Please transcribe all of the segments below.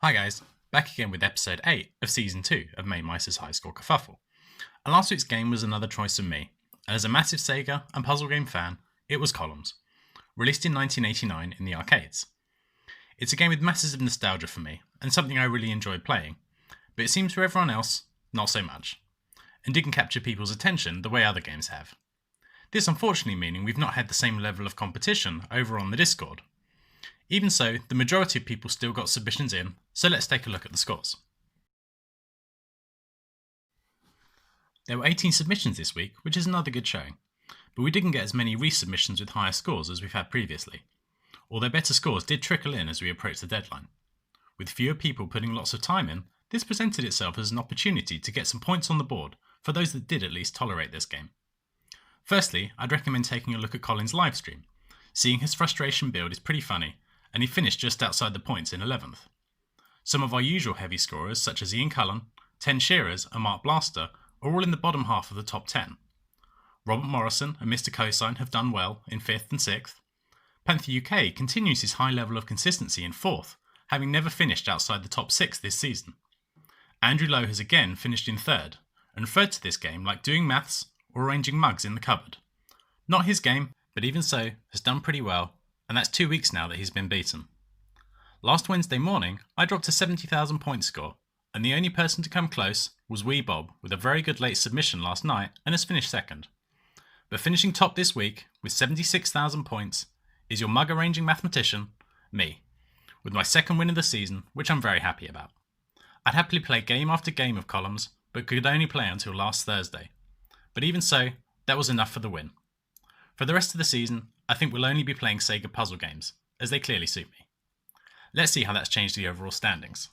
Hi guys, back again with episode 8 of season 2 of Mamemeister's High Score Kerfuffle. And last week's game was another choice from me, and as a massive Sega and puzzle game fan, it was Columns, released in 1989 in the arcades. It's a game with masses of nostalgia for me, and something I really enjoyed playing, but it seems for everyone else, not so much, and didn't capture people's attention the way other games have. This unfortunately meaning we've not had the same level of competition over on the Discord. Even so, the majority of people still got submissions in, so let's take a look at the scores. There were 18 submissions this week, which is another good showing, but we didn't get as many resubmissions with higher scores as we've had previously, although better scores did trickle in as we approached the deadline. With fewer people putting lots of time in, this presented itself as an opportunity to get some points on the board for those that did at least tolerate this game. Firstly, I'd recommend taking a look at Colin's livestream. Seeing his frustration build is pretty funny, and he finished just outside the points in 11th. Some of our usual heavy scorers, such as Ian Cullen, Ten Shearers and Mark Blaster, are all in the bottom half of the top 10. Robert Morrison and Mr. Cosine have done well in 5th and 6th. Panther UK continues his high level of consistency in 4th, having never finished outside the top 6 this season. Andrew Lowe has again finished in 3rd, and referred to this game like doing maths or arranging mugs in the cupboard. Not his game, but even so, has done pretty well, and that's 2 weeks now that he's been beaten. Last Wednesday morning, I dropped a 70,000 point score, and the only person to come close was Wee Bob with a very good late submission last night and has finished 2nd. But finishing top this week with 76,000 points is your mug arranging mathematician, me, with my 2nd win of the season, which I'm very happy about. I'd happily play game after game of Columns, but could only play until last Thursday. But even so, that was enough for the win. For the rest of the season, I think we'll only be playing Sega puzzle games, as they clearly suit me. Let's see how that's changed the overall standings.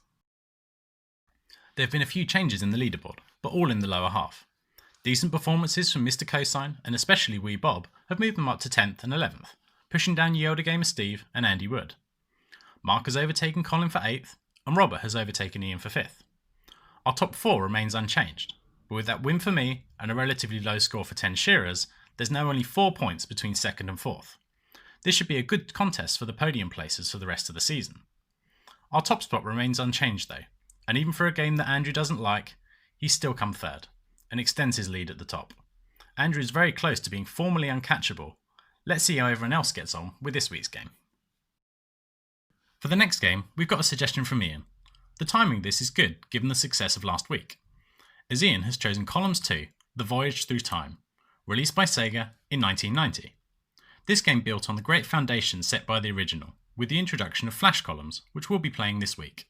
There have been a few changes in the leaderboard, but all in the lower half. Decent performances from Mr. Cosine and especially Wee Bob have moved them up to 10th and 11th, pushing down Yoda Gamer Steve and Andy Wood. Mark has overtaken Colin for 8th, and Robert has overtaken Ian for 5th. Our top 4 remains unchanged, but with that win for me and a relatively low score for 10 Shearers, there's now only 4 points between 2nd and 4th. This should be a good contest for the podium places for the rest of the season. Our top spot remains unchanged though, and even for a game that Andrew doesn't like, he's still come 3rd, and extends his lead at the top. Andrew is very close to being formally uncatchable. Let's see how everyone else gets on with this week's game. For the next game, we've got a suggestion from Ian. The timing of this is good given the success of last week, as Ian has chosen Columns 2, The Voyage Through Time, released by Sega in 1990. This game built on the great foundation set by the original, with the introduction of flash columns, which we'll be playing this week.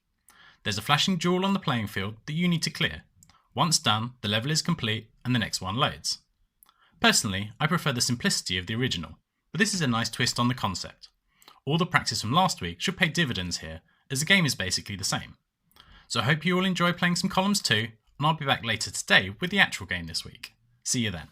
There's a flashing jewel on the playing field that you need to clear. Once done, the level is complete and the next one loads. Personally, I prefer the simplicity of the original, but this is a nice twist on the concept. All the practice from last week should pay dividends here, as the game is basically the same. So I hope you all enjoy playing some Columns 2, and I'll be back later today with the actual game this week. See you then.